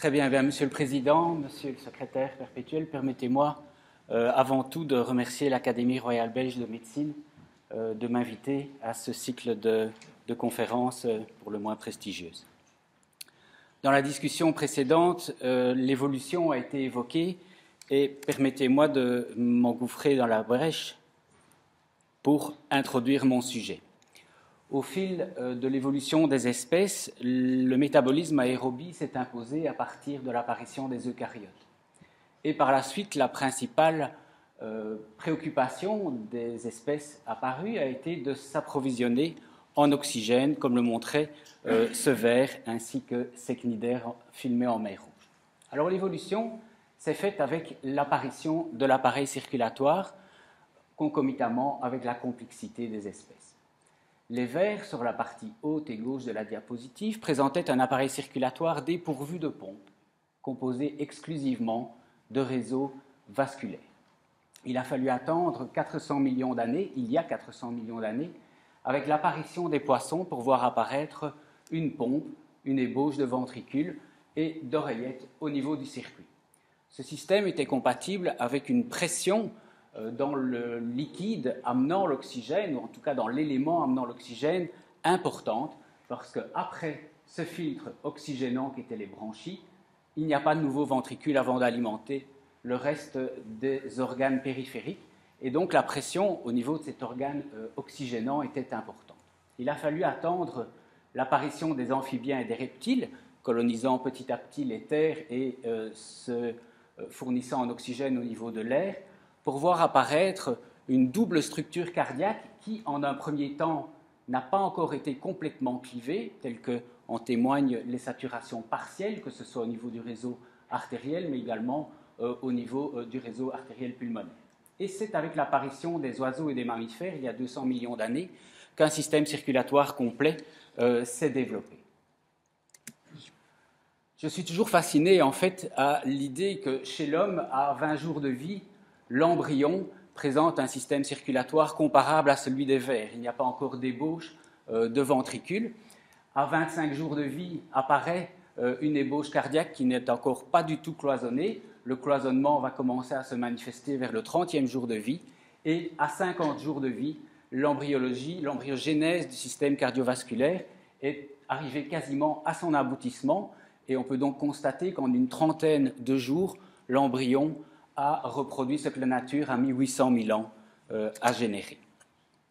Très bien, Monsieur le Président, Monsieur le Secrétaire perpétuel, permettez-moi avant tout de remercier l'Académie royale belge de médecine de m'inviter à ce cycle de conférences pour le moins prestigieuses. Dans la discussion précédente, l'évolution a été évoquée et permettez-moi de m'engouffrer dans la brèche pour introduire mon sujet. Au fil de l'évolution des espèces, le métabolisme aérobie s'est imposé à partir de l'apparition des eucaryotes. Et par la suite, la principale préoccupation des espèces apparues a été de s'approvisionner en oxygène, comme le montrait ce ver, ainsi que ces cnidaires filmés en mer Rouge. Alors l'évolution s'est faite avec l'apparition de l'appareil circulatoire, concomitamment avec la complexité des espèces. Les vers, sur la partie haute et gauche de la diapositive, présentaient un appareil circulatoire dépourvu de pompe, composé exclusivement de réseaux vasculaires. Il a fallu attendre 400 millions d'années, il y a 400 millions d'années, avec l'apparition des poissons pour voir apparaître une pompe, une ébauche de ventricule et d'oreillettes au niveau du circuit. Ce système était compatible avec une pression dans le liquide amenant l'oxygène, ou en tout cas dans l'élément amenant l'oxygène, importante, parce qu'après ce filtre oxygénant qui étaient les branchies, il n'y a pas de nouveau ventricule avant d'alimenter le reste des organes périphériques, et donc la pression au niveau de cet organe oxygénant était importante. Il a fallu attendre l'apparition des amphibiens et des reptiles, colonisant petit à petit les terres et se fournissant en oxygène au niveau de l'air, pour voir apparaître une double structure cardiaque qui, en un premier temps, n'a pas encore été complètement clivée, telle qu'en témoignent les saturations partielles, que ce soit au niveau du réseau artériel, mais également au niveau du réseau artériel pulmonaire. Et c'est avec l'apparition des oiseaux et des mammifères, il y a 200 millions d'années, qu'un système circulatoire complet s'est développé. Je suis toujours fasciné, en fait, à l'idée que chez l'homme, à 20 jours de vie, l'embryon présente un système circulatoire comparable à celui des vers. Il n'y a pas encore d'ébauche de ventricule. À 25 jours de vie apparaît une ébauche cardiaque qui n'est encore pas du tout cloisonnée. Le cloisonnement va commencer à se manifester vers le 30e jour de vie. Et à 50 jours de vie, l'embryogénèse du système cardiovasculaire est arrivée quasiment à son aboutissement. Et on peut donc constater qu'en une trentaine de jours, l'embryon a reproduit ce que la nature a mis 800 000 ans à générer.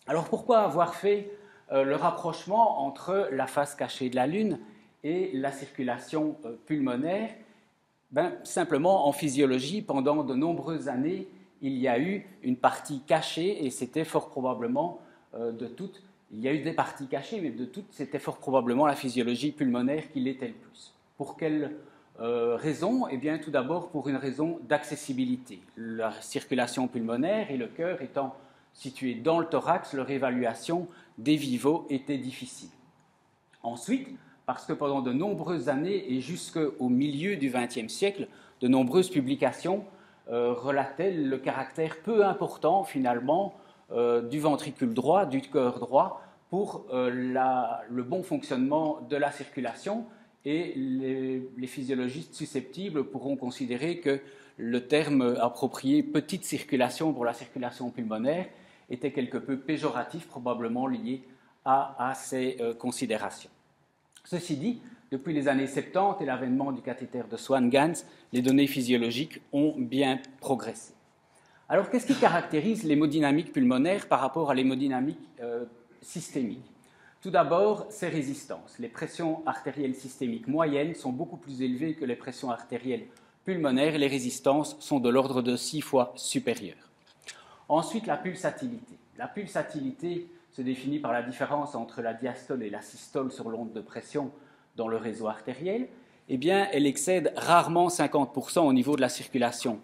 Alors pourquoi avoir fait le rapprochement entre la face cachée de la Lune et la circulation pulmonaire? Simplement, en physiologie, pendant de nombreuses années, il y a eu une partie cachée et c'était fort probablement de toutes, il y a eu des parties cachées, mais de toutes, c'était fort probablement la physiologie pulmonaire qui l'était le plus. Pour quelle raison? Eh bien, tout d'abord pour une raison d'accessibilité. La circulation pulmonaire et le cœur étant situés dans le thorax, leur évaluation des vivos était difficile. Ensuite, parce que pendant de nombreuses années et jusqu'au milieu du XXe siècle, de nombreuses publications relataient le caractère peu important finalement du ventricule droit, du cœur droit, pour le bon fonctionnement de la circulation. Et les physiologistes susceptibles pourront considérer que le terme approprié « petite circulation » pour la circulation pulmonaire était quelque peu péjoratif, probablement lié à ces considérations. Ceci dit, depuis les années 70 et l'avènement du cathéter de Swan-Ganz, les données physiologiques ont bien progressé. Alors, qu'est-ce qui caractérise l'hémodynamique pulmonaire par rapport à l'hémodynamique systémique? Tout d'abord, ces résistances. Les pressions artérielles systémiques moyennes sont beaucoup plus élevées que les pressions artérielles pulmonaires et les résistances sont de l'ordre de 6 fois supérieures. Ensuite, la pulsatilité. La pulsatilité se définit par la différence entre la diastole et la systole sur l'onde de pression dans le réseau artériel. Eh bien, elle excède rarement 50% au niveau de la circulation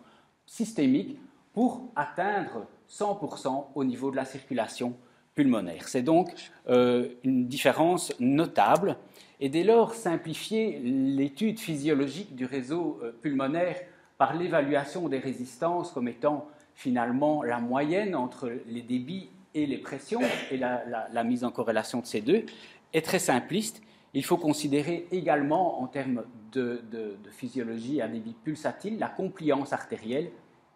systémique pour atteindre 100% au niveau de la circulation pulmonaire. C'est donc une différence notable. Et dès lors, simplifier l'étude physiologique du réseau pulmonaire par l'évaluation des résistances comme étant finalement la moyenne entre les débits et les pressions et la mise en corrélation de ces deux est très simpliste. Il faut considérer également en termes de physiologie à débit pulsatile, la compliance artérielle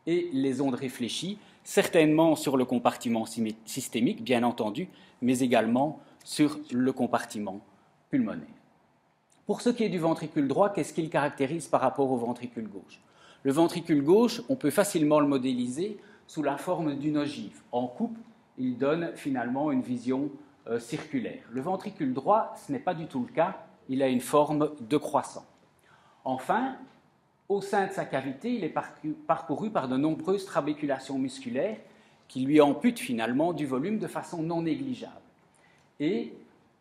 et les ondes réfléchies, certainement sur le compartiment systémique, bien entendu, mais également sur le compartiment pulmonaire. Pour ce qui est du ventricule droit, qu'est-ce qu'il caractérise par rapport au ventricule gauche? Le ventricule gauche, on peut facilement le modéliser sous la forme d'une ogive. En coupe, il donne finalement une vision circulaire. Le ventricule droit, ce n'est pas du tout le cas, il a une forme de croissant. Enfin, au sein de sa cavité, il est parcouru par de nombreuses trabéculations musculaires qui lui amputent finalement du volume de façon non négligeable. Et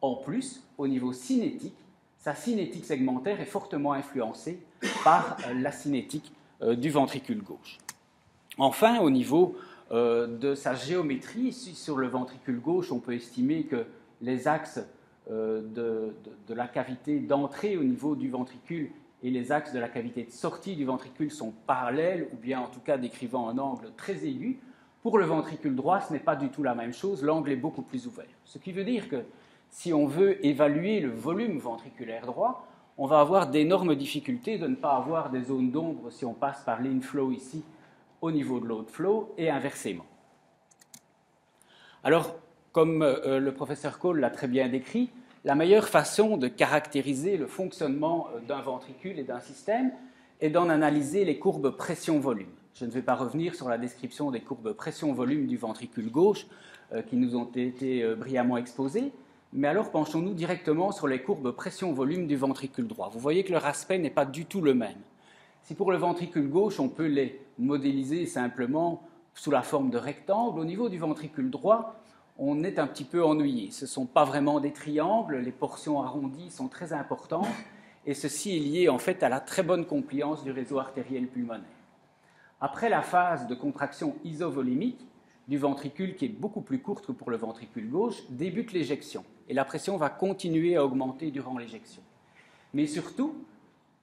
en plus, au niveau cinétique, sa cinétique segmentaire est fortement influencée par la cinétique du ventricule gauche. Enfin, au niveau de sa géométrie, sur le ventricule gauche, on peut estimer que les axes de la cavité d'entrée au niveau du ventricule et les axes de la cavité de sortie du ventricule sont parallèles, ou bien en tout cas décrivant un angle très aigu. Pour le ventricule droit, ce n'est pas du tout la même chose, l'angle est beaucoup plus ouvert. Ce qui veut dire que si on veut évaluer le volume ventriculaire droit, on va avoir d'énormes difficultés de ne pas avoir des zones d'ombre si on passe par l'inflow ici au niveau de l'outflow et inversement. Alors, comme le professeur Cole l'a très bien décrit, la meilleure façon de caractériser le fonctionnement d'un ventricule et d'un système est d'en analyser les courbes pression-volume. Je ne vais pas revenir sur la description des courbes pression-volume du ventricule gauche qui nous ont été brillamment exposées, mais alors penchons-nous directement sur les courbes pression-volume du ventricule droit. Vous voyez que leur aspect n'est pas du tout le même. Si pour le ventricule gauche, on peut les modéliser simplement sous la forme de rectangles, au niveau du ventricule droit, on est un petit peu ennuyé. Ce ne sont pas vraiment des triangles, les portions arrondies sont très importantes, et ceci est lié en fait à la très bonne compliance du réseau artériel pulmonaire. Après la phase de contraction isovolimique du ventricule, qui est beaucoup plus courte que pour le ventricule gauche, débute l'éjection, et la pression va continuer à augmenter durant l'éjection. Mais surtout,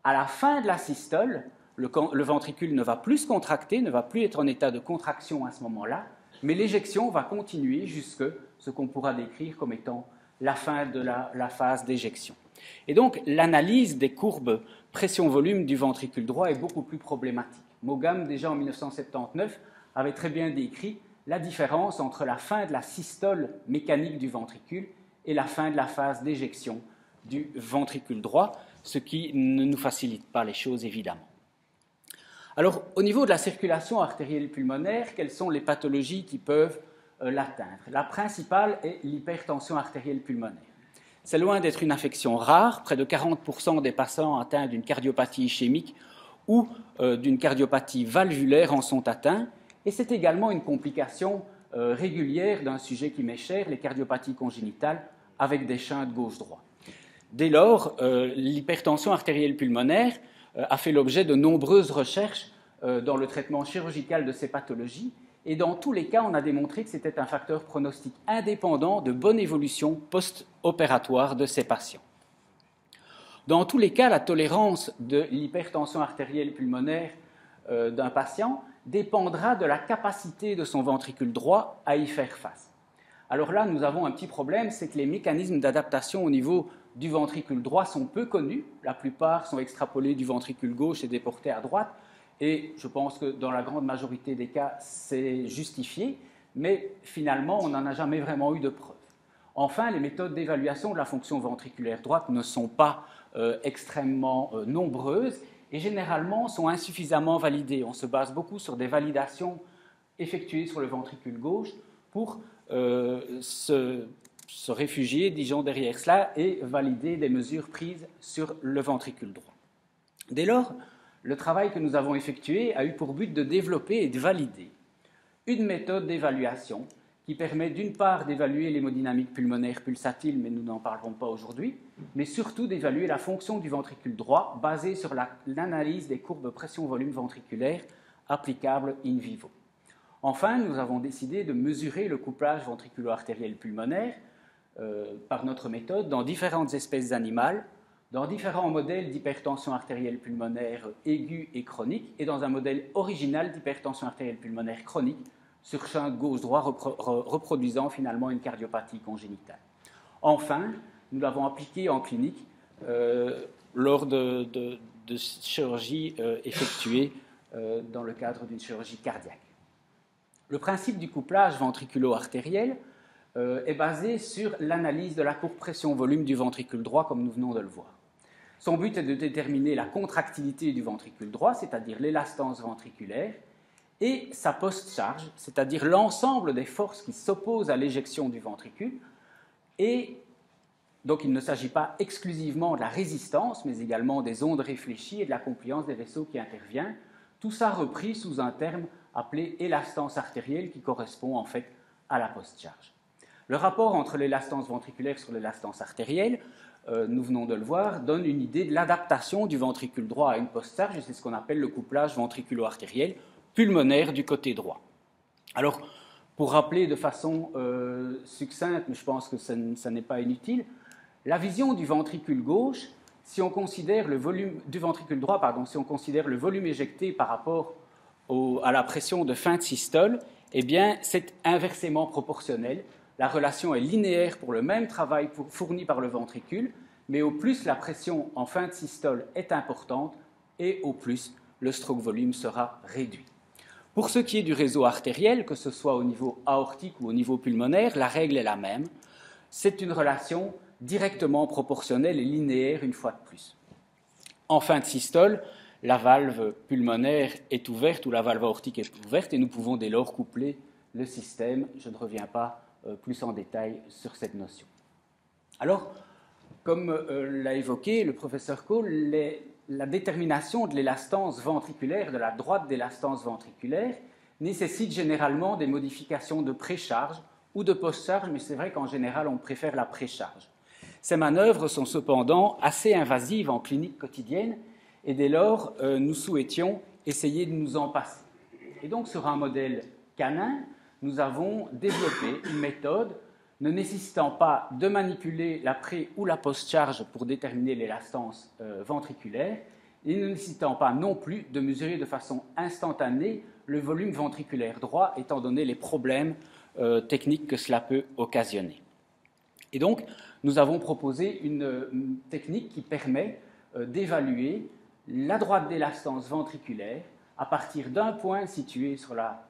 à la fin de la systole, le ventricule ne va plus se contracter, ne va plus être en état de contraction à ce moment-là, mais l'éjection va continuer jusque ce qu'on pourra décrire comme étant la fin de la phase d'éjection. Et donc, l'analyse des courbes pression-volume du ventricule droit est beaucoup plus problématique. Maugham, déjà en 1979, avait très bien décrit la différence entre la fin de la systole mécanique du ventricule et la fin de la phase d'éjection du ventricule droit, ce qui ne nous facilite pas les choses, évidemment. Alors, au niveau de la circulation artérielle pulmonaire, quelles sont les pathologies qui peuvent l'atteindre? La principale est l'hypertension artérielle pulmonaire. C'est loin d'être une affection rare. Près de 40% des patients atteints d'une cardiopathie ischémique ou d'une cardiopathie valvulaire en sont atteints. Et c'est également une complication régulière d'un sujet qui m'est cher, les cardiopathies congénitales avec des shunts gauche-droit. Dès lors, l'hypertension artérielle pulmonaire a fait l'objet de nombreuses recherches dans le traitement chirurgical de ces pathologies, et dans tous les cas, on a démontré que c'était un facteur pronostic indépendant de bonne évolution post-opératoire de ces patients. Dans tous les cas, la tolérance de l'hypertension artérielle pulmonaire d'un patient dépendra de la capacité de son ventricule droit à y faire face. Alors là, nous avons un petit problème, c'est que les mécanismes d'adaptation au niveau du ventricule droit sont peu connus. La plupart sont extrapolés du ventricule gauche et déportés à droite. Et je pense que dans la grande majorité des cas, c'est justifié. Mais finalement, on n'en a jamais vraiment eu de preuve. Enfin, les méthodes d'évaluation de la fonction ventriculaire droite ne sont pas extrêmement nombreuses et généralement sont insuffisamment validées. On se base beaucoup sur des validations effectuées sur le ventricule gauche pour se réfugier, disons, derrière cela et valider des mesures prises sur le ventricule droit. Dès lors, le travail que nous avons effectué a eu pour but de développer et de valider une méthode d'évaluation qui permet d'une part d'évaluer l'hémodynamique pulmonaire pulsatile, mais nous n'en parlerons pas aujourd'hui, mais surtout d'évaluer la fonction du ventricule droit basée sur l'analyse des courbes pression-volume ventriculaire applicables in vivo. Enfin, nous avons décidé de mesurer le couplage ventriculo-artériel pulmonaire par notre méthode dans différentes espèces animales, dans différents modèles d'hypertension artérielle pulmonaire aiguë et chronique, et dans un modèle original d'hypertension artérielle pulmonaire chronique sur shunt gauche-droit reproduisant finalement une cardiopathie congénitale. Enfin, nous l'avons appliqué en clinique lors de chirurgies effectuées dans le cadre d'une chirurgie cardiaque. Le principe du couplage ventriculo-artériel est basé sur l'analyse de la courbe pression-volume du ventricule droit, comme nous venons de le voir. Son but est de déterminer la contractilité du ventricule droit, c'est-à-dire l'élastance ventriculaire, et sa post-charge, c'est-à-dire l'ensemble des forces qui s'opposent à l'éjection du ventricule. Et donc il ne s'agit pas exclusivement de la résistance, mais également des ondes réfléchies et de la compliance des vaisseaux qui intervient. Tout ça repris sous un terme appelé élastance artérielle qui correspond en fait à la post-charge. Le rapport entre l'élastance ventriculaire sur l'élastance artérielle, nous venons de le voir, donne une idée de l'adaptation du ventricule droit à une post-charge, et c'est ce qu'on appelle le couplage ventriculo-artériel pulmonaire du côté droit. Alors, pour rappeler de façon succincte, mais je pense que ça n'est pas inutile, la vision du ventricule gauche, si on considère le volume du ventricule droit, si on considère le volume éjecté par rapport à la pression de fin de systole, eh bien, c'est inversement proportionnel. La relation est linéaire pour le même travail fourni par le ventricule, mais au plus la pression en fin de systole est importante et au plus le stroke volume sera réduit. Pour ce qui est du réseau artériel, que ce soit au niveau aortique ou au niveau pulmonaire, la règle est la même. C'est une relation directement proportionnelle et linéaire une fois de plus. En fin de systole, la valve pulmonaire est ouverte ou la valve aortique est ouverte et nous pouvons dès lors coupler le système. Je ne reviens pas plus en détail sur cette notion. Alors, comme l'a évoqué le professeur Cole, la détermination de l'élastance ventriculaire, de la droite d'élastance ventriculaire, nécessite généralement des modifications de précharge ou de post-charge, mais c'est vrai qu'en général, on préfère la précharge. Ces manœuvres sont cependant assez invasives en clinique quotidienne et dès lors, nous souhaitions essayer de nous en passer. Et donc, sur un modèle canin, nous avons développé une méthode ne nécessitant pas de manipuler la pré- ou la post-charge pour déterminer l'élastance ventriculaire et ne nécessitant pas non plus de mesurer de façon instantanée le volume ventriculaire droit, étant donné les problèmes techniques que cela peut occasionner. Et donc, nous avons proposé une technique qui permet d'évaluer la droite d'élastance ventriculaire à partir d'un point situé sur la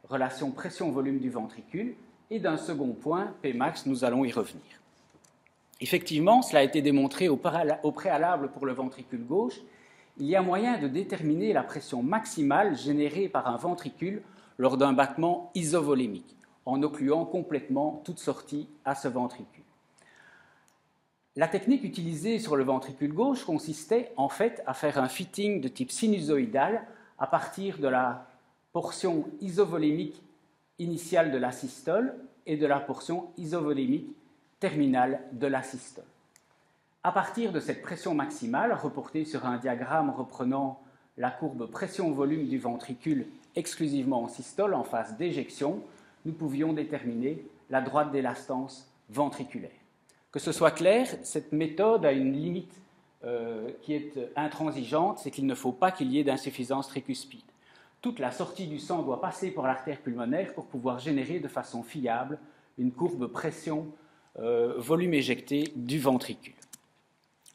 relation pression-volume du ventricule et d'un second point, Pmax, nous allons y revenir. Effectivement, cela a été démontré au préalable pour le ventricule gauche, il y a moyen de déterminer la pression maximale générée par un ventricule lors d'un battement isovolémique, en occluant complètement toute sortie à ce ventricule. La technique utilisée sur le ventricule gauche consistait en fait à faire un fitting de type sinusoïdal à partir de la portion isovolémique initiale de la systole et de la portion isovolémique terminale de la systole. À partir de cette pression maximale, reportée sur un diagramme reprenant la courbe pression-volume du ventricule exclusivement en systole en phase d'éjection, nous pouvions déterminer la droite d'élastance ventriculaire. Que ce soit clair, cette méthode a une limite qui est intransigeante, c'est qu'il ne faut pas qu'il y ait d'insuffisance tricuspide. Toute la sortie du sang doit passer par l'artère pulmonaire pour pouvoir générer de façon fiable une courbe pression-volume éjecté du ventricule.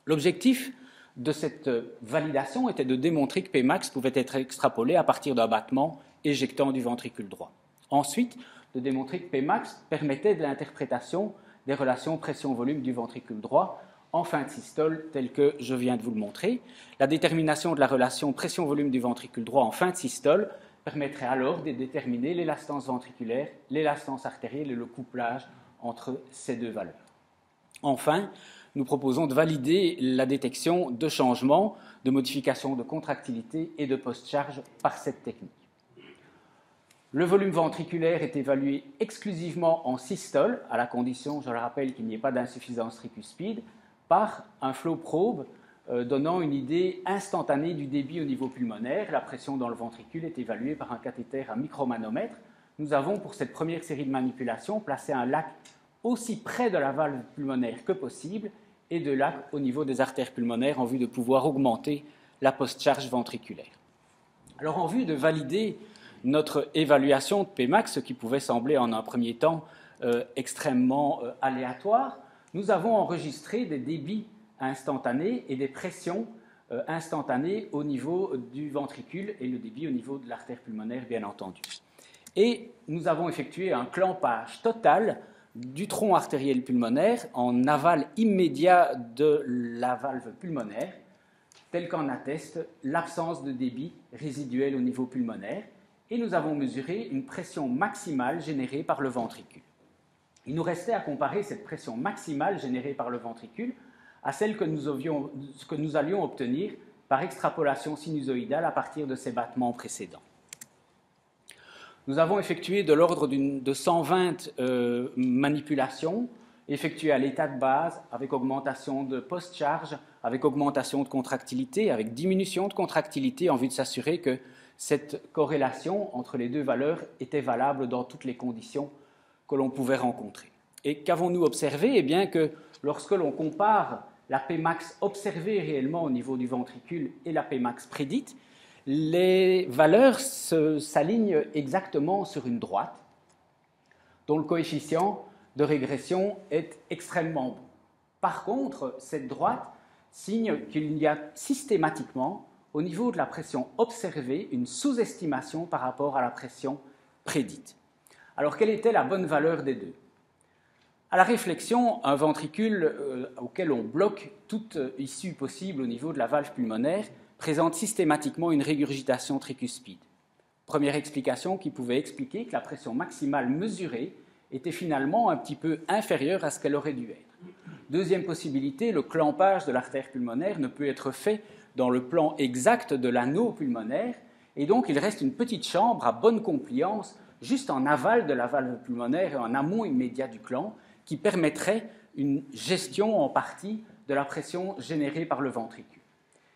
L'objectif de cette validation était de démontrer que Pmax pouvait être extrapolé à partir d'un battement éjectant du ventricule droit. Ensuite, de démontrer que Pmax permettait de l'interprétation des relations pression-volume du ventricule droit en fin de systole, tel que je viens de vous le montrer. La détermination de la relation pression-volume du ventricule droit en fin de systole permettrait alors de déterminer l'élastance ventriculaire, l'élastance artérielle et le couplage entre ces deux valeurs. Enfin, nous proposons de valider la détection de changements, de modifications de contractilité et de post-charge par cette technique. Le volume ventriculaire est évalué exclusivement en systole, à la condition, je le rappelle, qu'il n'y ait pas d'insuffisance tricuspide, par un flow probe donnant une idée instantanée du débit au niveau pulmonaire. La pression dans le ventricule est évaluée par un cathéter à micromanomètre. Nous avons, pour cette première série de manipulations, placé un lac aussi près de la valve pulmonaire que possible et de lac au niveau des artères pulmonaires en vue de pouvoir augmenter la post-charge ventriculaire. Alors, en vue de valider notre évaluation de Pmax, ce qui pouvait sembler en un premier temps extrêmement aléatoire, nous avons enregistré des débits instantanées et des pressions instantanées au niveau du ventricule et le débit au niveau de l'artère pulmonaire, bien entendu. Et nous avons effectué un clampage total du tronc artériel pulmonaire en aval immédiat de la valve pulmonaire, tel qu'en atteste l'absence de débit résiduel au niveau pulmonaire, et nous avons mesuré une pression maximale générée par le ventricule. Il nous restait à comparer cette pression maximale générée par le ventricule à celle que nous allions obtenir par extrapolation sinusoïdale à partir de ces battements précédents. Nous avons effectué de l'ordre de 120 manipulations, effectuées à l'état de base, avec augmentation de post-charge, avec augmentation de contractilité, avec diminution de contractilité, en vue de s'assurer que cette corrélation entre les deux valeurs était valable dans toutes les conditions que l'on pouvait rencontrer. Et qu'avons-nous observé? Eh bien que lorsque l'on compare la Pmax observée réellement au niveau du ventricule et la Pmax prédite, les valeurs s'alignent exactement sur une droite dont le coefficient de régression est extrêmement bon. Par contre, cette droite signe qu'il y a systématiquement, au niveau de la pression observée, une sous-estimation par rapport à la pression prédite. Alors, quelle était la bonne valeur des deux? À la réflexion, un ventricule auquel on bloque toute issue possible au niveau de la valve pulmonaire présente systématiquement une régurgitation tricuspide. Première explication qui pouvait expliquer que la pression maximale mesurée était finalement un petit peu inférieure à ce qu'elle aurait dû être. Deuxième possibilité, le clampage de l'artère pulmonaire ne peut être fait dans le plan exact de l'anneau pulmonaire, et donc il reste une petite chambre à bonne compliance juste en aval de la valve pulmonaire et en amont immédiat du clan, qui permettrait une gestion en partie de la pression générée par le ventricule.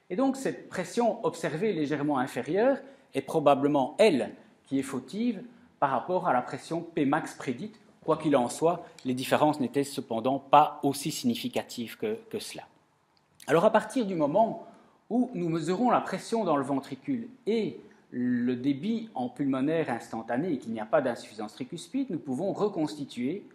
Et donc cette pression observée légèrement inférieure est probablement, elle, qui est fautive par rapport à la pression Pmax prédite. Quoi qu'il en soit, les différences n'étaient cependant pas aussi significatives que cela. Alors à partir du moment où nous mesurons la pression dans le ventricule et le débit en pulmonaire instantané et qu'il n'y a pas d'insuffisance tricuspide, nous pouvons reconstituer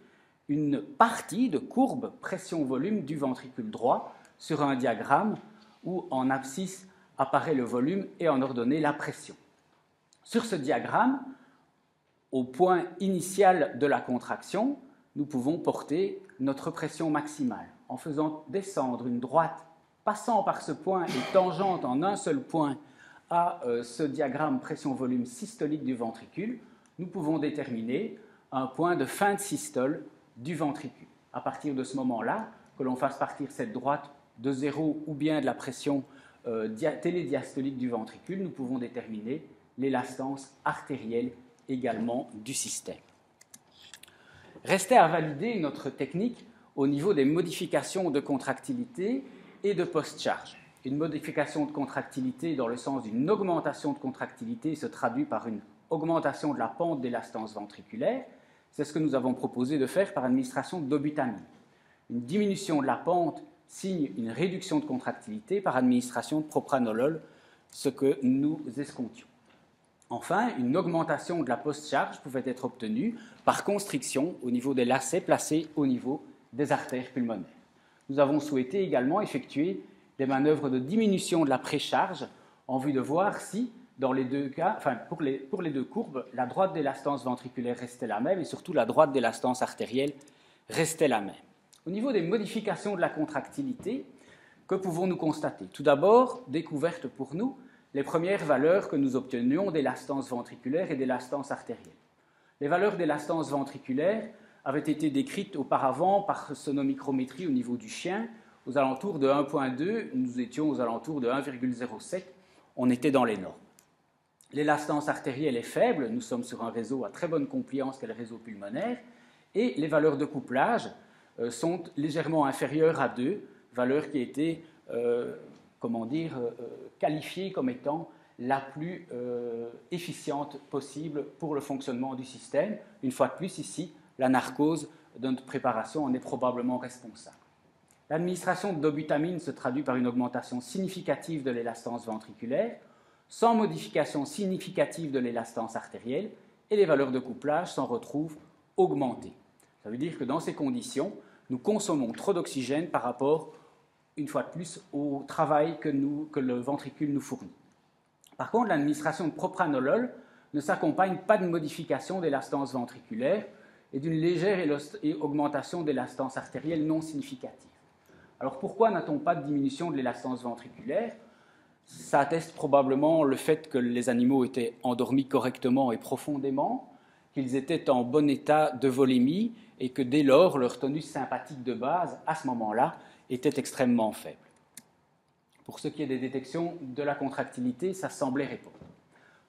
une partie de courbe pression-volume du ventricule droit sur un diagramme où en abscisse apparaît le volume et en ordonnée la pression. Sur ce diagramme, au point initial de la contraction, nous pouvons porter notre pression maximale en faisant descendre une droite passant par ce point et tangente en un seul point à ce diagramme pression-volume systolique du ventricule. Nous pouvons déterminer un point de fin de systole du ventricule. À partir de ce moment-là, que l'on fasse partir cette droite de 0 ou bien de la pression télédiastolique du ventricule, nous pouvons déterminer l'élastance artérielle également du système. Restait à valider notre technique au niveau des modifications de contractilité et de post-charge. Une modification de contractilité dans le sens d'une augmentation de contractilité se traduit par une augmentation de la pente d'élastance ventriculaire. C'est ce que nous avons proposé de faire par administration de dobutamine. Une diminution de la pente signe une réduction de contractilité par administration de propranolol, ce que nous escomptions. Enfin, une augmentation de la post-charge pouvait être obtenue par constriction au niveau des lacets placés au niveau des artères pulmonaires. Nous avons souhaité également effectuer des manœuvres de diminution de la précharge en vue de voir si, dans les deux cas, pour les deux courbes, la droite d'élastance ventriculaire restait la même et surtout la droite d'élastance artérielle restait la même. Au niveau des modifications de la contractilité, que pouvons-nous constater? Tout d'abord, découverte pour nous, les premières valeurs que nous obtenions d'élastance ventriculaire et d'élastance artérielle. Les valeurs d'élastance ventriculaire avaient été décrites auparavant par sonomicrométrie au niveau du chien, aux alentours de 1,2, nous étions aux alentours de 1,07, on était dans les normes. L'élastance artérielle est faible, nous sommes sur un réseau à très bonne compliance qu'est le réseau pulmonaire, et les valeurs de couplage sont légèrement inférieures à 2, valeur qui a été qualifiée comme étant la plus efficiente possible pour le fonctionnement du système. Une fois de plus, ici, la narcose de notre préparation en est probablement responsable. L'administration de dobutamine se traduit par une augmentation significative de l'élastance ventriculaire, sans modification significative de l'élastance artérielle, et les valeurs de couplage s'en retrouvent augmentées. Ça veut dire que dans ces conditions, nous consommons trop d'oxygène par rapport une fois de plus, au travail que le ventricule nous fournit. Par contre, l'administration de propranolol ne s'accompagne pas d'une modification d'élastance ventriculaire et d'une légère augmentation d'élastance artérielle non significative. Alors pourquoi n'a-t-on pas de diminution de l'élastance ventriculaire? Ça atteste probablement le fait que les animaux étaient endormis correctement et profondément, qu'ils étaient en bon état de volémie et que dès lors, leur tonus sympathique de base, à ce moment-là, était extrêmement faible. Pour ce qui est des détections de la contractilité, ça semblait répondre.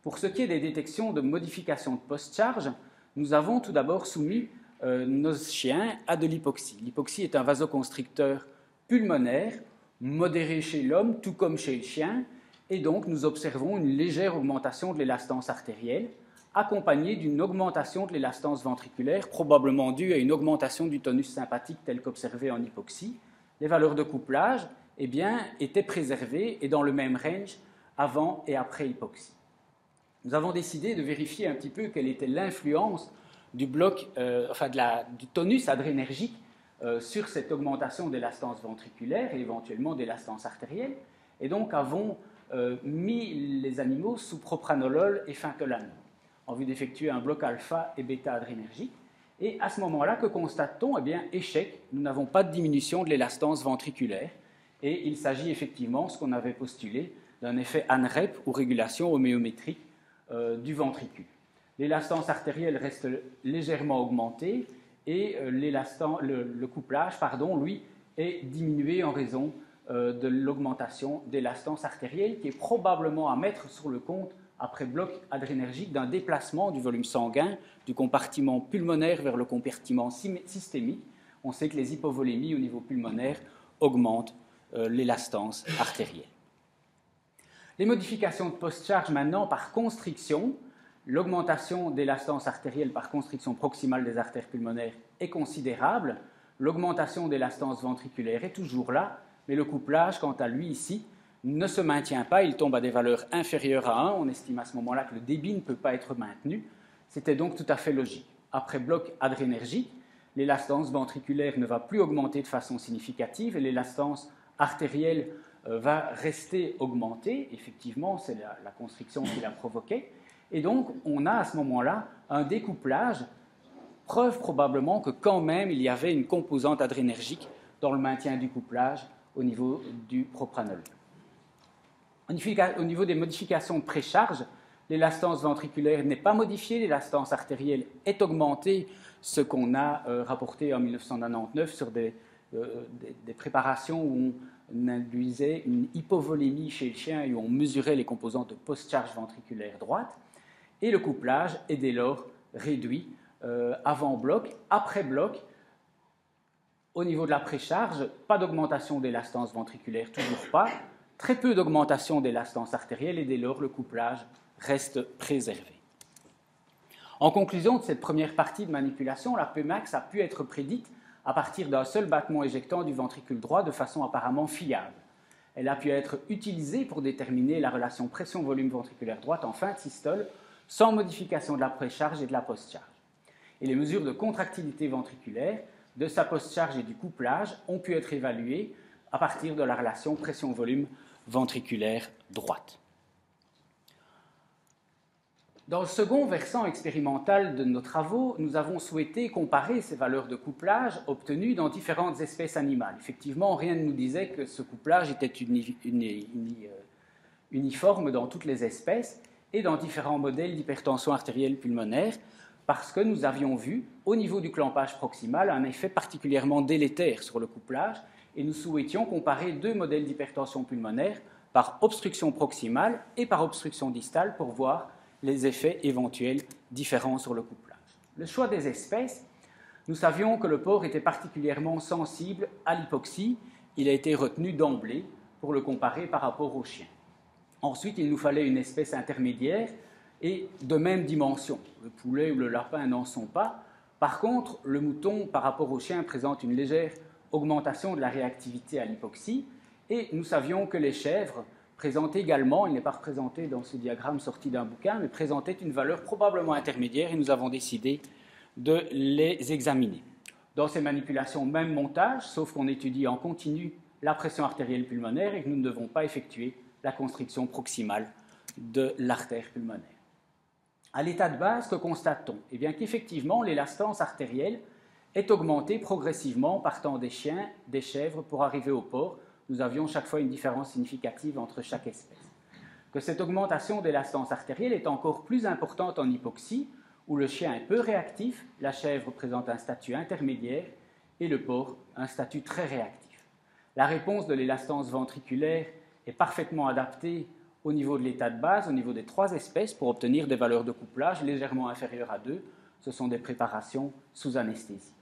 Pour ce qui est des détections de modification de post-charge, nous avons tout d'abord soumis nos chiens à de l'hypoxie. L'hypoxie est un vasoconstricteur pulmonaire, modéré chez l'homme, tout comme chez le chien, et donc nous observons une légère augmentation de l'élastance artérielle, accompagnée d'une augmentation de l'élastance ventriculaire, probablement due à une augmentation du tonus sympathique tel qu'observé en hypoxie. Les valeurs de couplage étaient préservées et dans le même range avant et après hypoxie. Nous avons décidé de vérifier un petit peu quelle était l'influence du du tonus adrénergique sur cette augmentation d'élastance ventriculaire et éventuellement d'élastance artérielle, et donc avons mis les animaux sous propranolol et phyntolanon en vue d'effectuer un bloc alpha et bêta adrénergique. Et à ce moment-là, que constate-t-on? Échec, nous n'avons pas de diminution de l'élastance ventriculaire, et il s'agit effectivement, ce qu'on avait postulé, d'un effet ANREP ou régulation homéométrique du ventricule. L'élastance artérielle reste légèrement augmentée et le couplage, lui, est diminué en raison de l'augmentation d'élastance artérielle qui est probablement à mettre sur le compte, après bloc adrénergique, d'un déplacement du volume sanguin du compartiment pulmonaire vers le compartiment systémique. On sait que les hypovolémies au niveau pulmonaire augmentent l'élastance artérielle. Les modifications de post-charge maintenant par constriction, l'augmentation d'élastance artérielle par constriction proximale des artères pulmonaires est considérable, l'augmentation d'élastance ventriculaire est toujours là, mais le couplage, quant à lui ici, ne se maintient pas, il tombe à des valeurs inférieures à 1, on estime à ce moment-là que le débit ne peut pas être maintenu, c'était donc tout à fait logique. Après bloc adrénergique, l'élastance ventriculaire ne va plus augmenter de façon significative et l'élastance artérielle va rester augmentée, effectivement c'est la constriction qui l'a provoquée, et donc on a à ce moment-là un découplage, preuve probablement que quand même il y avait une composante adrénergique dans le maintien du couplage au niveau du propranolol. Au niveau des modifications de précharge, l'élastance ventriculaire n'est pas modifiée, l'élastance artérielle est augmentée, ce qu'on a rapporté en 1999 sur des préparations où on induisait une hypovolémie chez le chien et où on mesurait les composantes de post-charge ventriculaire droite, et le couplage est dès lors réduit avant bloc, après bloc. Au niveau de la précharge, pas d'augmentation d'élastance ventriculaire, toujours pas, très peu d'augmentation d'élastance artérielle et dès lors le couplage reste préservé. En conclusion de cette première partie de manipulation, la Pmax a pu être prédite à partir d'un seul battement éjectant du ventricule droit de façon apparemment fiable. Elle a pu être utilisée pour déterminer la relation pression-volume ventriculaire droite en fin de systole sans modification de la précharge et de la post-charge. Et les mesures de contractilité ventriculaire, de sa post-charge et du couplage ont pu être évaluées à partir de la relation pression-volume ventriculaire droite. Dans le second versant expérimental de nos travaux, nous avons souhaité comparer ces valeurs de couplage obtenues dans différentes espèces animales. Effectivement, rien ne nous disait que ce couplage était uniforme dans toutes les espèces et dans différents modèles d'hypertension artérielle pulmonaire, parce que nous avions vu, au niveau du clampage proximal, un effet particulièrement délétère sur le couplage, et nous souhaitions comparer deux modèles d'hypertension pulmonaire par obstruction proximale et par obstruction distale pour voir les effets éventuels différents sur le couplage. Le choix des espèces, nous savions que le porc était particulièrement sensible à l'hypoxie, il a été retenu d'emblée pour le comparer par rapport au chien. Ensuite, il nous fallait une espèce intermédiaire et de même dimension. Le poulet ou le lapin n'en sont pas. Par contre, le mouton, par rapport au chien, présente une légère augmentation de la réactivité à l'hypoxie, et nous savions que les chèvres présentaient également, il n'est pas représenté dans ce diagramme sorti d'un bouquin, mais présentaient une valeur probablement intermédiaire, et nous avons décidé de les examiner. Dans ces manipulations, même montage, sauf qu'on étudie en continu la pression artérielle pulmonaire et que nous ne devons pas effectuer la constriction proximale de l'artère pulmonaire. À l'état de base, que constate-t-on? Eh bien qu'effectivement, l'élastance artérielle est augmentée progressivement partant des chiens, des chèvres pour arriver au porc. Nous avions chaque fois une différence significative entre chaque espèce. Que cette augmentation d'élastance artérielle est encore plus importante en hypoxie, où le chien est peu réactif, la chèvre présente un statut intermédiaire et le porc un statut très réactif. La réponse de l'élastance ventriculaire est parfaitement adaptée au niveau de l'état de base, au niveau des 3 espèces, pour obtenir des valeurs de couplage légèrement inférieures à 2. Ce sont des préparations sous anesthésie.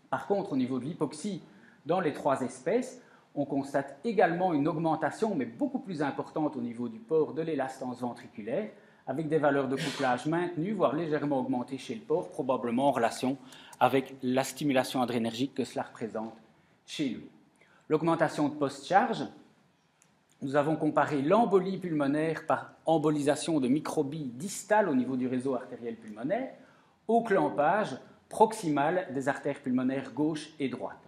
Par contre, au niveau de l'hypoxie, dans les 3 espèces, on constate également une augmentation, mais beaucoup plus importante au niveau du porc, de l'élastance ventriculaire, avec des valeurs de couplage maintenues, voire légèrement augmentées chez le porc, probablement en relation avec la stimulation adrénergique que cela représente chez lui. L'augmentation de post-charge, nous avons comparé l'embolie pulmonaire par embolisation de microbilles distales au niveau du réseau artériel pulmonaire au clampage proximal des artères pulmonaires gauche et droite,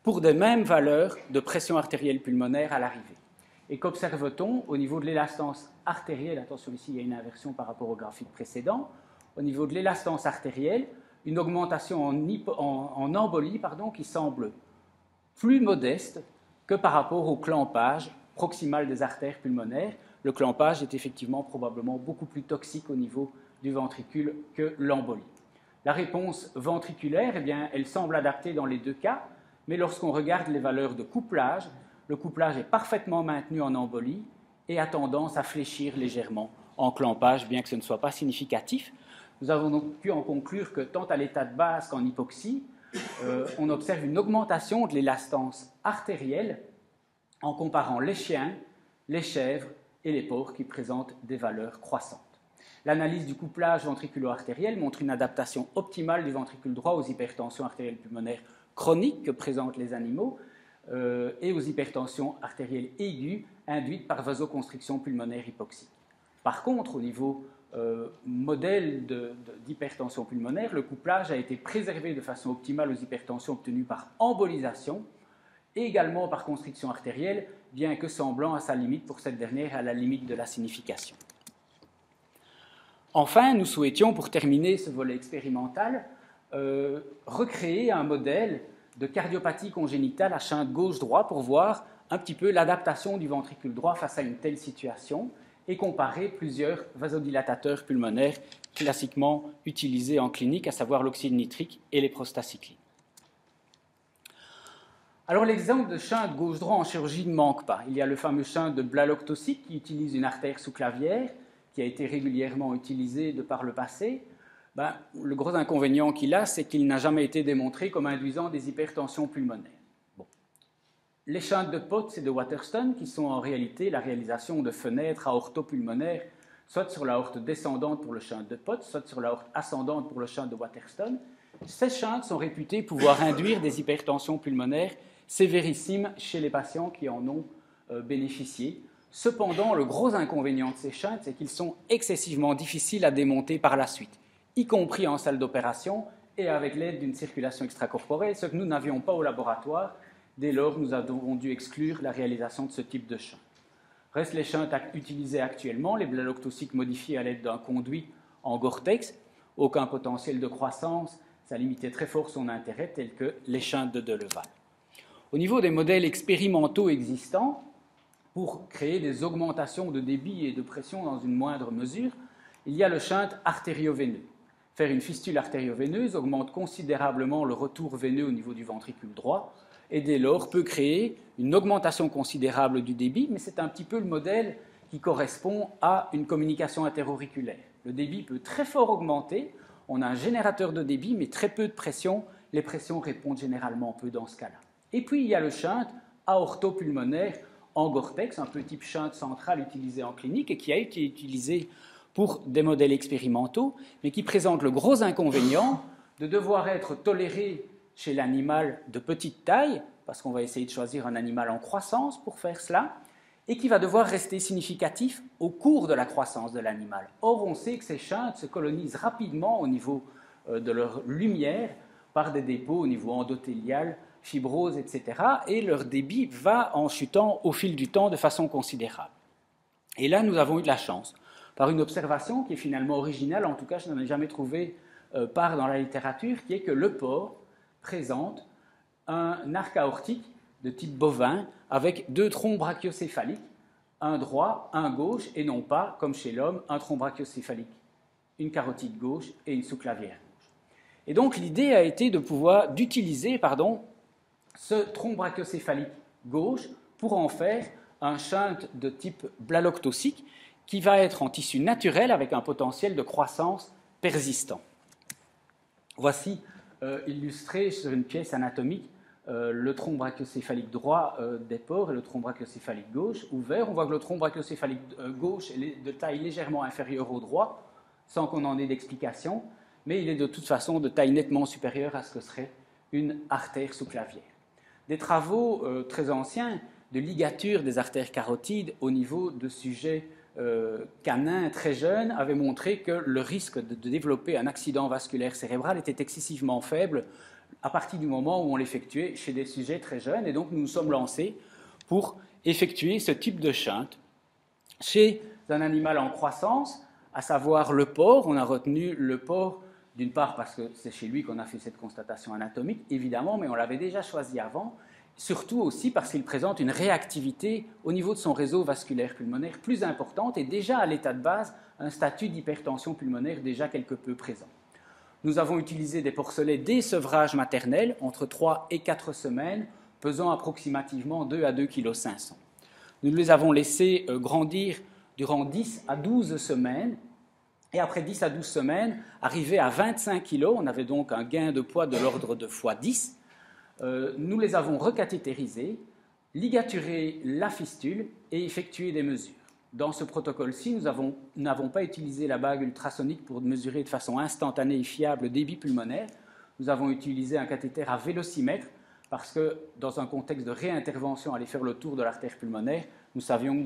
pour des mêmes valeurs de pression artérielle pulmonaire à l'arrivée. Et qu'observe-t-on au niveau de l'élastance artérielle? Attention, ici il y a une inversion par rapport au graphique précédent. Au niveau de l'élastance artérielle, une augmentation en embolie qui semble plus modeste que par rapport au clampage proximal des artères pulmonaires. Le clampage est effectivement probablement beaucoup plus toxique au niveau du ventricule que l'embolie. La réponse ventriculaire, eh bien, elle semble adaptée dans les 2 cas, mais lorsqu'on regarde les valeurs de couplage, le couplage est parfaitement maintenu en embolie et a tendance à fléchir légèrement en clampage, bien que ce ne soit pas significatif. Nous avons donc pu en conclure que tant à l'état de base qu'en hypoxie, on observe une augmentation de l'élastance artérielle en comparant les chiens, les chèvres et les porcs qui présentent des valeurs croissantes. L'analyse du couplage ventriculo-artériel montre une adaptation optimale du ventricule droit aux hypertensions artérielles pulmonaires chroniques que présentent les animaux et aux hypertensions artérielles aiguës induites par vasoconstriction pulmonaire hypoxique. Par contre, au niveau modèle d'hypertension pulmonaire, le couplage a été préservé de façon optimale aux hypertensions obtenues par embolisation et également par constriction artérielle, bien que semblant à sa limite pour cette dernière, à la limite de la signification. Enfin, nous souhaitions, pour terminer ce volet expérimental, recréer un modèle de cardiopathie congénitale à shunt gauche-droit pour voir un petit peu l'adaptation du ventricule droit face à une telle situation et comparer plusieurs vasodilatateurs pulmonaires classiquement utilisés en clinique, à savoir l'oxyde nitrique et les prostacyclines. Alors l'exemple de shunt gauche-droit en chirurgie ne manque pas. Il y a le fameux shunt de Blalock Taussig qui utilise une artère sous-clavière, qui a été régulièrement utilisé de par le passé. Le gros inconvénient qu'il a, c'est qu'il n'a jamais été démontré comme induisant des hypertensions pulmonaires. Bon. Les shunts de Potts et de Waterston, qui sont en réalité la réalisation de fenêtres aortopulmonaires, soit sur l'aorte descendante pour le shunt de Potts, soit sur l'aorte ascendante pour le shunt de Waterston, ces shunts sont réputés pouvoir induire des hypertensions pulmonaires sévérissimes chez les patients qui en ont bénéficié. Cependant, le gros inconvénient de ces shunts, c'est qu'ils sont excessivement difficiles à démonter par la suite, y compris en salle d'opération et avec l'aide d'une circulation extracorporelle, ce que nous n'avions pas au laboratoire. Dès lors, nous avons dû exclure la réalisation de ce type de shunt. Restent les shunts utilisés actuellement, les Blalock Taussig modifiés à l'aide d'un conduit en Gore-Tex, aucun potentiel de croissance, ça limitait très fort son intérêt, tel que les shunts de Deleval. Au niveau des modèles expérimentaux existants, pour créer des augmentations de débit et de pression dans une moindre mesure, il y a le shunt artério-veineux. Faire une fistule artério-veineuse augmente considérablement le retour veineux au niveau du ventricule droit et dès lors peut créer une augmentation considérable du débit, mais c'est un petit peu le modèle qui correspond à une communication interauriculaire. Le débit peut très fort augmenter, on a un générateur de débit, mais très peu de pression, les pressions répondent généralement peu dans ce cas-là. Et puis il y a le shunt aortopulmonaire en Gore-Tex, un peu type shunt central utilisé en clinique et qui a été utilisé pour des modèles expérimentaux, mais qui présente le gros inconvénient de devoir être toléré chez l'animal de petite taille, parce qu'on va essayer de choisir un animal en croissance pour faire cela, et qui va devoir rester significatif au cours de la croissance de l'animal. Or, on sait que ces shunts se colonisent rapidement au niveau de leur lumière par des dépôts au niveau endothélial fibrose, etc. Et leur débit va en chutant au fil du temps de façon considérable. Et là, nous avons eu de la chance, par une observation qui est finalement originale, en tout cas je n'en ai jamais trouvé part dans la littérature, qui est que le porc présente un arc aortique de type bovin avec 2 troncs brachiocéphaliques, un droit, un gauche, et non pas, comme chez l'homme, un tronc brachiocéphalique, une carotide gauche et une sous-clavière gauche. Et donc l'idée a été d'utiliser ce tronc brachiocéphalique gauche pour en faire un shunt de type blaloctosique qui va être en tissu naturel avec un potentiel de croissance persistant. Voici illustré sur une pièce anatomique le tronc brachiocéphalique droit des porcs et le tronc brachiocéphalique gauche ouvert. On voit que le tronc brachiocéphalique gauche est de taille légèrement inférieure au droit, sans qu'on en ait d'explication, mais il est de toute façon de taille nettement supérieure à ce que serait une artère sous-clavière. Des travaux très anciens de ligature des artères carotides au niveau de sujets canins très jeunes avaient montré que le risque de développer un accident vasculaire cérébral était excessivement faible à partir du moment où on l'effectuait chez des sujets très jeunes. Et donc nous nous sommes lancés pour effectuer ce type de shunt chez un animal en croissance, à savoir le porc. On a retenu le porc d'une part parce que c'est chez lui qu'on a fait cette constatation anatomique, évidemment, mais on l'avait déjà choisi avant, surtout aussi parce qu'il présente une réactivité au niveau de son réseau vasculaire pulmonaire plus importante et déjà à l'état de base un statut d'hypertension pulmonaire déjà quelque peu présent. Nous avons utilisé des porcelets dès sevrage maternel, entre 3 et 4 semaines, pesant approximativement 2 à 2,5 kg. Nous les avons laissés grandir durant 10 à 12 semaines, et après 10 à 12 semaines, arrivés à 25 kg, on avait donc un gain de poids de l'ordre de x10, nous les avons recathétérisés, ligaturé la fistule et effectué des mesures. Dans ce protocole-ci, nous n'avons pas utilisé la bague ultrasonique pour mesurer de façon instantanée et fiable le débit pulmonaire. Nous avons utilisé un cathéter à vélocimètre parce que, dans un contexte de réintervention, aller faire le tour de l'artère pulmonaire, nous savions que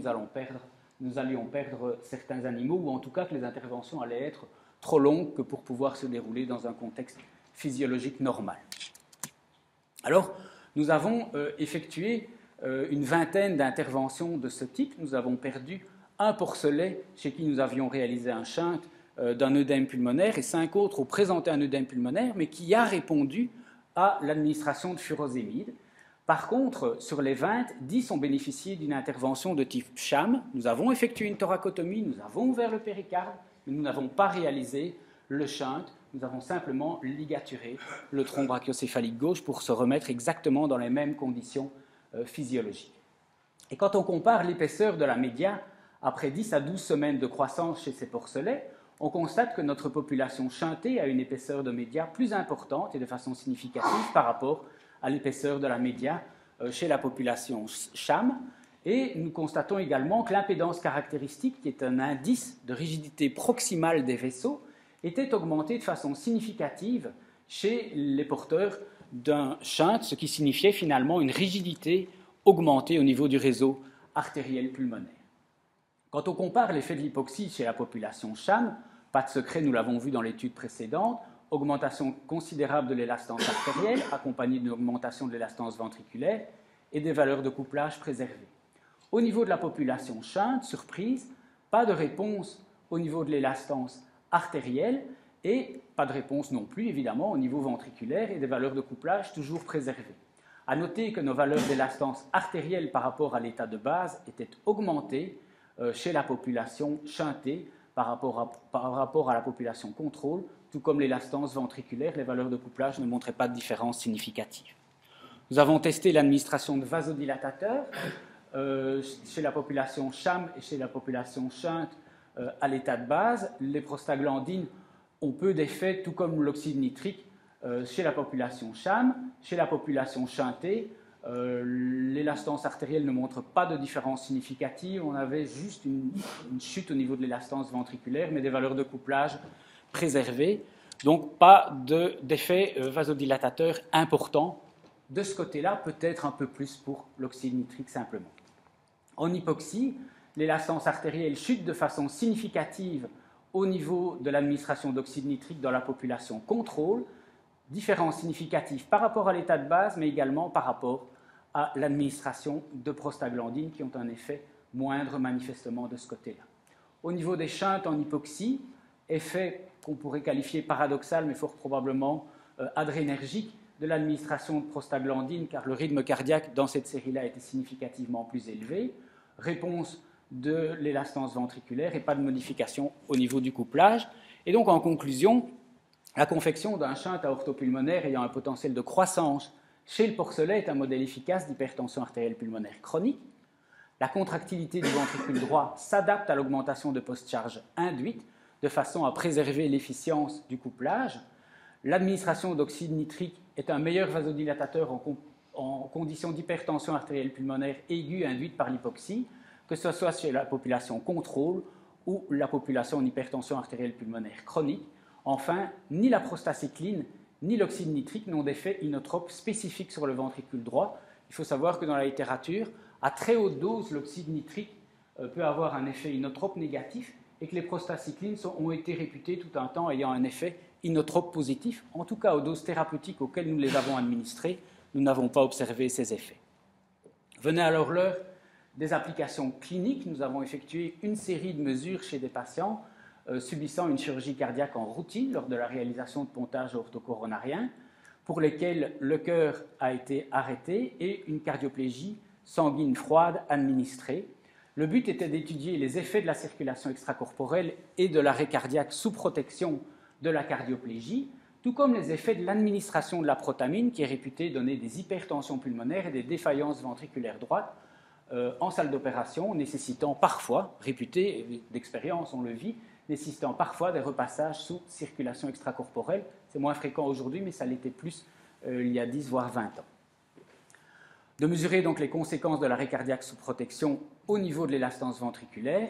nous allions perdre certains animaux, ou en tout cas que les interventions allaient être trop longues que pour pouvoir se dérouler dans un contexte physiologique normal. Alors, nous avons effectué une vingtaine d'interventions de ce type. Nous avons perdu un porcelet chez qui nous avions réalisé un shunt d'un œdème pulmonaire et 5 autres ont présenté un œdème pulmonaire, mais qui a répondu à l'administration de furosémide. Par contre, sur les 20, 10 ont bénéficié d'une intervention de type sham. Nous avons effectué une thoracotomie, nous avons ouvert le péricarde, mais nous n'avons pas réalisé le shunt. Nous avons simplement ligaturé le tronc brachiocéphalique gauche pour se remettre exactement dans les mêmes conditions physiologiques. Et quand on compare l'épaisseur de la média après 10 à 12 semaines de croissance chez ces porcelets, on constate que notre population shuntée a une épaisseur de média plus importante et de façon significative par rapport à l'épaisseur de la média chez la population sham. Et nous constatons également que l'impédance caractéristique, qui est un indice de rigidité proximale des vaisseaux, était augmentée de façon significative chez les porteurs d'un shunt, ce qui signifiait finalement une rigidité augmentée au niveau du réseau artériel pulmonaire. Quand on compare l'effet de l'hypoxie chez la population sham, pas de secret, nous l'avons vu dans l'étude précédente, augmentation considérable de l'élastance artérielle, accompagnée d'une augmentation de l'élastance ventriculaire et des valeurs de couplage préservées. Au niveau de la population shunt, surprise, pas de réponse au niveau de l'élastance artérielle et pas de réponse non plus, évidemment, au niveau ventriculaire et des valeurs de couplage toujours préservées. À noter que nos valeurs d'élastance artérielle par rapport à l'état de base étaient augmentées chez la population shuntée par rapport à la population contrôle, tout comme l'élastance ventriculaire, les valeurs de couplage ne montraient pas de différence significative. Nous avons testé l'administration de vasodilatateurs chez la population sham et chez la population shunt à l'état de base. Les prostaglandines ont peu d'effet, tout comme l'oxyde nitrique chez la population sham. Chez la population shuntée, l'élastance artérielle ne montre pas de différence significative. On avait juste une chute au niveau de l'élastance ventriculaire, mais des valeurs de couplage préservées. Donc pas d'effet vasodilatateur important. De ce côté-là, peut-être un peu plus pour l'oxyde nitrique simplement. En hypoxie, l'élastance artérielle chute de façon significative au niveau de l'administration d'oxyde nitrique dans la population contrôle, différence significative par rapport à l'état de base, mais également par rapport à l'administration de prostaglandines qui ont un effet moindre manifestement de ce côté-là. Au niveau des shunts en hypoxie, effet qu'on pourrait qualifier paradoxal, mais fort probablement adrénergique de l'administration de prostaglandines, car le rythme cardiaque dans cette série-là était significativement plus élevé. Réponse de l'élastance ventriculaire et pas de modification au niveau du couplage. Et donc, en conclusion, la confection d'un shunt aortopulmonaire ayant un potentiel de croissance chez le porcelet est un modèle efficace d'hypertension artérielle pulmonaire chronique. La contractilité du ventricule droit s'adapte à l'augmentation de post-charge induite de façon à préserver l'efficience du couplage. L'administration d'oxyde nitrique est un meilleur vasodilatateur en conditions d'hypertension artérielle pulmonaire aiguë induite par l'hypoxie, que ce soit chez la population contrôle ou la population en hypertension artérielle pulmonaire chronique. Enfin, ni la prostacycline ni l'oxyde nitrique n'ont d'effet inotrope spécifique sur le ventricule droit. Il faut savoir que dans la littérature, à très haute dose, l'oxyde nitrique peut avoir un effet inotrope négatif et que les prostacyclines ont été réputées tout un temps ayant un effet inotrope positif. En tout cas, aux doses thérapeutiques auxquelles nous les avons administrées, nous n'avons pas observé ces effets. Venait alors l'heure des applications cliniques. Nous avons effectué une série de mesures chez des patients subissant une chirurgie cardiaque en routine lors de la réalisation de pontage aortocoronarien, pour lesquels le cœur a été arrêté et une cardioplégie sanguine froide administrée. Le but était d'étudier les effets de la circulation extracorporelle et de l'arrêt cardiaque sous protection de la cardioplégie, tout comme les effets de l'administration de la protamine, qui est réputée donner des hypertensions pulmonaires et des défaillances ventriculaires droites en salle d'opération, nécessitant parfois, réputée d'expérience, on le vit, nécessitant parfois des repassages sous circulation extracorporelle. C'est moins fréquent aujourd'hui, mais ça l'était plus il y a 10 voire 20 ans. De mesurer donc les conséquences de l'arrêt cardiaque sous protection au niveau de l'élastance ventriculaire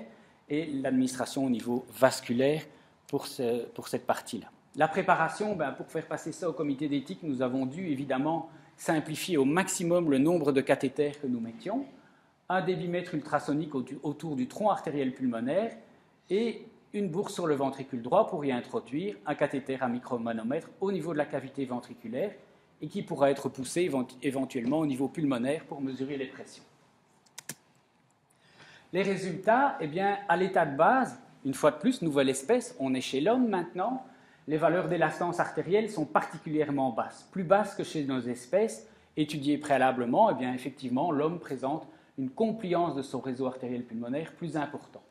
et l'administration au niveau vasculaire pour cette partie-là. La préparation, pour faire passer ça au comité d'éthique, nous avons dû évidemment simplifier au maximum le nombre de cathéters que nous mettions, un débitmètre ultrasonique autour du tronc artériel pulmonaire et une bourse sur le ventricule droit pour y introduire un cathéter à micromanomètre au niveau de la cavité ventriculaire et qui pourra être poussé éventuellement au niveau pulmonaire pour mesurer les pressions. Les résultats, à l'état de base, une fois de plus, nouvelle espèce, on est chez l'homme maintenant, les valeurs d'élastance artérielle sont particulièrement basses, plus basses que chez nos espèces étudiées préalablement. Effectivement, l'homme présente une compliance de son réseau artériel pulmonaire plus importante.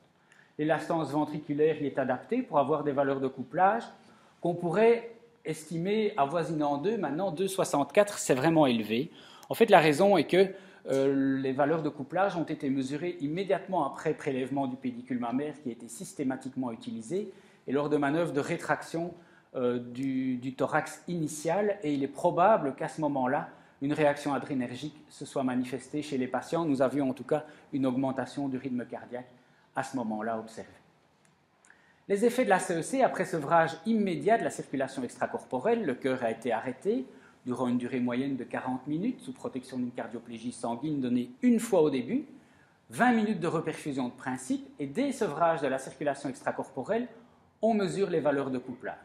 L'élastance ventriculaire y est adaptée pour avoir des valeurs de couplage qu'on pourrait estimer avoisinant 2, maintenant 2,64, c'est vraiment élevé. En fait, la raison est que les valeurs de couplage ont été mesurées immédiatement après prélèvement du pédicule mammaire qui a été systématiquement utilisé et lors de manœuvres de rétraction du thorax initial, et il est probable qu'à ce moment-là, une réaction adrénergique se soit manifestée chez les patients. Nous avions en tout cas une augmentation du rythme cardiaque à ce moment-là observé. Les effets de la CEC après sevrage immédiat de la circulation extracorporelle, le cœur a été arrêté durant une durée moyenne de 40 minutes sous protection d'une cardioplégie sanguine donnée une fois au début, 20 minutes de reperfusion de principe, et dès sevrage de la circulation extracorporelle, on mesure les valeurs de couplage.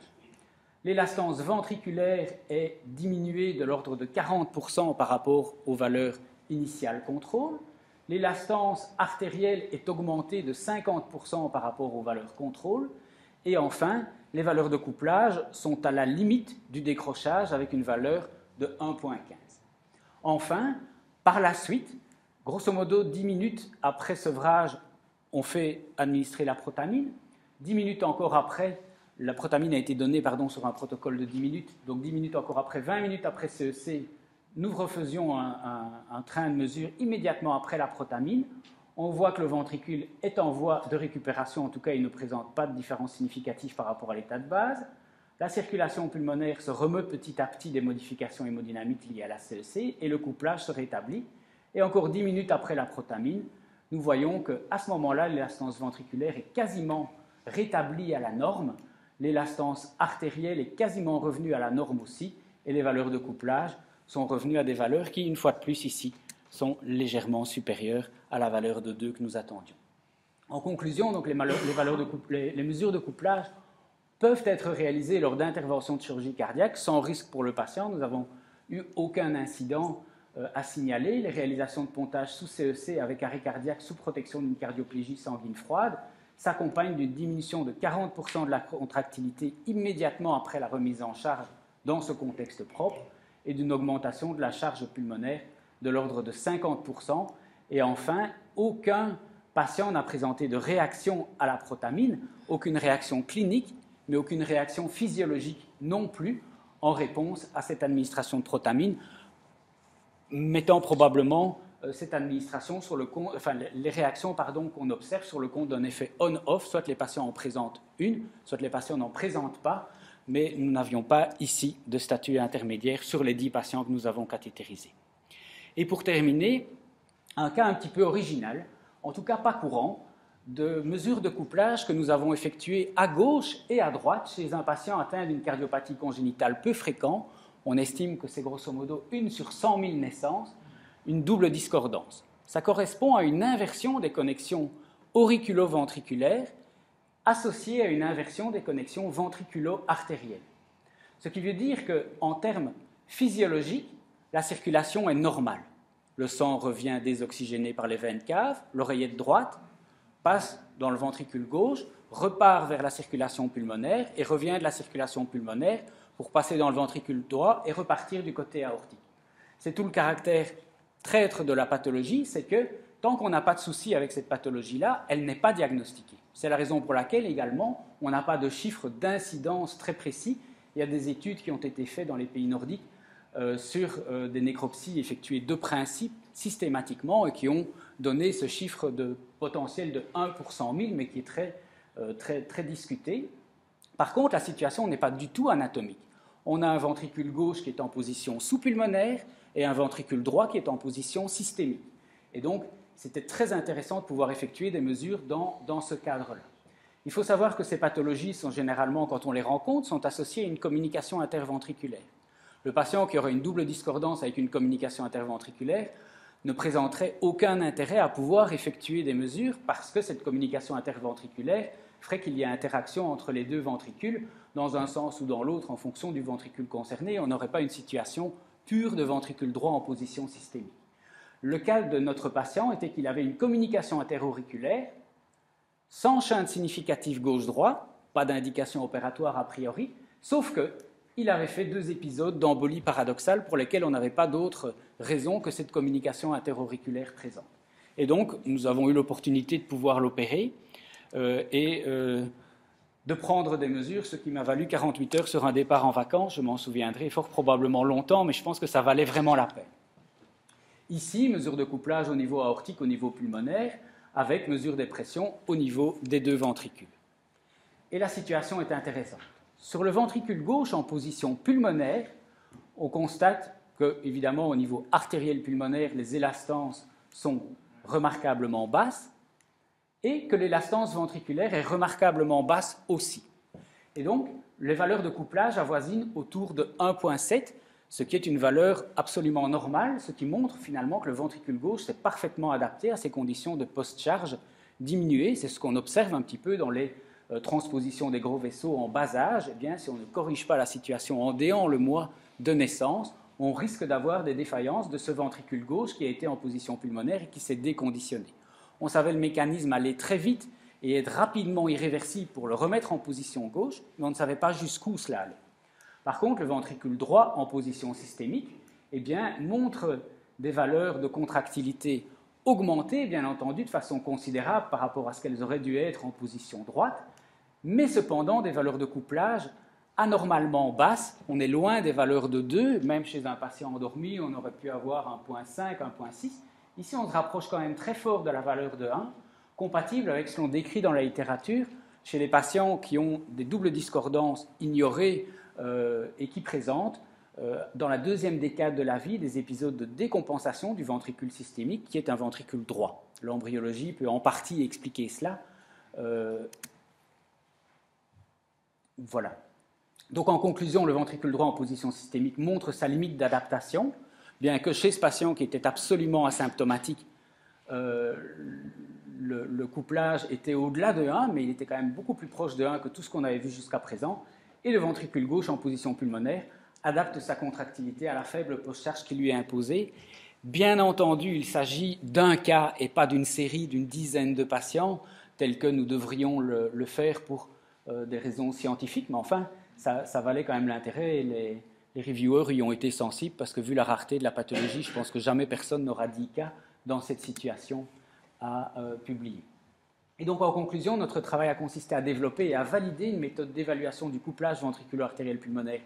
L'élastance ventriculaire est diminuée de l'ordre de 40% par rapport aux valeurs initiales contrôle. L'élastance artérielle est augmentée de 50% par rapport aux valeurs contrôle. Et enfin, les valeurs de couplage sont à la limite du décrochage avec une valeur de 1,15. Enfin, par la suite, grosso modo 10 minutes après sevrage, on fait administrer la protamine. 10 minutes encore après, la protamine a été donnée sur un protocole de 10 minutes. Donc 10 minutes encore après, 20 minutes après CEC, nous refaisions un train de mesure immédiatement après la protamine. On voit que le ventricule est en voie de récupération, en tout cas il ne présente pas de différence significative par rapport à l'état de base. La circulation pulmonaire se remet petit à petit des modifications hémodynamiques liées à la CEC et le couplage se rétablit. Et encore 10 minutes après la protamine, nous voyons qu'à ce moment-là, l'élastance ventriculaire est quasiment rétablie à la norme, l'élastance artérielle est quasiment revenue à la norme aussi, et les valeurs de couplage sont revenues à des valeurs qui, une fois de plus ici, sont légèrement supérieures à la valeur de 2 que nous attendions. En conclusion, donc, les mesures de couplage peuvent être réalisées lors d'interventions de chirurgie cardiaque sans risque pour le patient. Nous n'avons eu aucun incident à signaler. Les réalisations de pontage sous CEC avec arrêt cardiaque sous protection d'une cardioplégie sanguine froide s'accompagnent d'une diminution de 40% de la contractilité immédiatement après la remise en charge dans ce contexte propre et d'une augmentation de la charge pulmonaire de l'ordre de 50%. Et enfin, aucun patient n'a présenté de réaction à la protamine, aucune réaction clinique, mais aucune réaction physiologique non plus en réponse à cette administration de protamine, mettant probablement cette administration sur le compte, enfin les réactions qu'on observe sur le compte d'un effet on-off, soit les patients en présentent une, soit les patients n'en présentent pas, mais nous n'avions pas ici de statut intermédiaire sur les 10 patients que nous avons cathétérisés. Et pour terminer, un cas un petit peu original, en tout cas pas courant, de mesures de couplage que nous avons effectuées à gauche et à droite chez un patient atteint d'une cardiopathie congénitale peu fréquente. On estime que c'est grosso modo 1 sur 100 000 naissances, une double discordance. Ça correspond à une inversion des connexions auriculo-ventriculaires associée à une inversion des connexions ventriculo-artérielles. Ce qui veut dire qu'en termes physiologiques, la circulation est normale. Le sang revient désoxygéné par les veines caves, l'oreillette droite passe dans le ventricule gauche, repart vers la circulation pulmonaire et revient de la circulation pulmonaire pour passer dans le ventricule droit et repartir du côté aortique. C'est tout le caractère traître de la pathologie, c'est que tant qu'on n'a pas de souci avec cette pathologie-là, elle n'est pas diagnostiquée. C'est la raison pour laquelle également on n'a pas de chiffres d'incidence très précis. Il y a des études qui ont été faites dans les pays nordiques sur des nécropsies effectuées de principe systématiquement et qui ont donné ce chiffre de potentiel de 1 pour 100 000, mais qui est très discuté. Par contre, la situation n'est pas du tout anatomique. On a un ventricule gauche qui est en position sous-pulmonaire et un ventricule droit qui est en position systémique. Et donc, c'était très intéressant de pouvoir effectuer des mesures dans ce cadre-là. Il faut savoir que ces pathologies sont généralement, quand on les rencontre, sont associées à une communication interventriculaire. Le patient qui aurait une double discordance avec une communication interventriculaire ne présenterait aucun intérêt à pouvoir effectuer des mesures parce que cette communication interventriculaire ferait qu'il y ait interaction entre les deux ventricules dans un sens ou dans l'autre en fonction du ventricule concerné. On n'aurait pas une situation pure de ventricule droit en position systémique. Le cas de notre patient était qu'il avait une communication interauriculaire sans chaîne significative gauche-droit, pas d'indication opératoire a priori, sauf qu'il avait fait 2 épisodes d'embolie paradoxale pour lesquels on n'avait pas d'autre raison que cette communication interauriculaire présente. Et donc, nous avons eu l'opportunité de pouvoir l'opérer et de prendre des mesures, ce qui m'a valu 48 heures sur un départ en vacances. Je m'en souviendrai fort probablement longtemps, mais je pense que ça valait vraiment la peine. Ici, mesure de couplage au niveau aortique, au niveau pulmonaire, avec mesure des pressions au niveau des 2 ventricules. Et la situation est intéressante. Sur le ventricule gauche, en position pulmonaire, on constate que, évidemment, au niveau artériel pulmonaire, les élastances sont remarquablement basses et que l'élastance ventriculaire est remarquablement basse aussi. Et donc, les valeurs de couplage avoisinent autour de 1,7, ce qui est une valeur absolument normale, ce qui montre finalement que le ventricule gauche s'est parfaitement adapté à ces conditions de post-charge diminuées. C'est ce qu'on observe un petit peu dans les transpositions des gros vaisseaux en bas âge. Eh bien, si on ne corrige pas la situation en déant le mois de naissance, on risque d'avoir des défaillances de ce ventricule gauche qui a été en position pulmonaire et qui s'est déconditionné. On savait le mécanisme aller très vite et être rapidement irréversible pour le remettre en position gauche, mais on ne savait pas jusqu'où cela allait. Par contre, le ventricule droit en position systémique eh bien, montre des valeurs de contractilité augmentées, bien entendu, de façon considérable par rapport à ce qu'elles auraient dû être en position droite, mais cependant des valeurs de couplage anormalement basses. On est loin des valeurs de 2, même chez un patient endormi, on aurait pu avoir 1,5, 1,6. Ici, on se rapproche quand même très fort de la valeur de 1, compatible avec ce qu'on décrit dans la littérature chez les patients qui ont des doubles discordances ignorées et qui présentent, dans la 2e décade de la vie, des épisodes de décompensation du ventricule systémique, qui est un ventricule droit. L'embryologie peut en partie expliquer cela. Voilà. Donc, en conclusion, le ventricule droit en position systémique montre sa limite d'adaptation, bien que chez ce patient qui était absolument asymptomatique, le couplage était au-delà de 1, mais il était quand même beaucoup plus proche de 1 que tout ce qu'on avait vu jusqu'à présent. Et le ventricule gauche, en position pulmonaire, adapte sa contractilité à la faible post-charge qui lui est imposée. Bien entendu, il s'agit d'un cas et pas d'une série d'une dizaine de patients, tels que nous devrions le faire pour des raisons scientifiques, mais enfin, ça valait quand même l'intérêt. Et les reviewers y ont été sensibles parce que, vu la rareté de la pathologie, je pense que jamais personne n'aura 10 cas dans cette situation à publier. Et donc, en conclusion, notre travail a consisté à développer et à valider une méthode d'évaluation du couplage ventriculo-artériel pulmonaire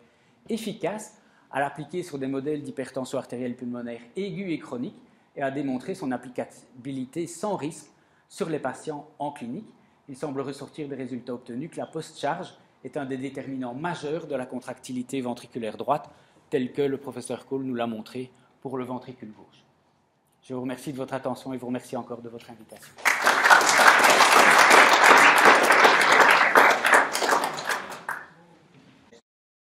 efficace, à l'appliquer sur des modèles d'hypertension artérielle pulmonaire aiguë et chronique, et à démontrer son applicabilité sans risque sur les patients en clinique. Il semble ressortir des résultats obtenus que la post-charge est un des déterminants majeurs de la contractilité ventriculaire droite, tel que le professeur Cole nous l'a montré pour le ventricule gauche. Je vous remercie de votre attention et vous remercie encore de votre invitation.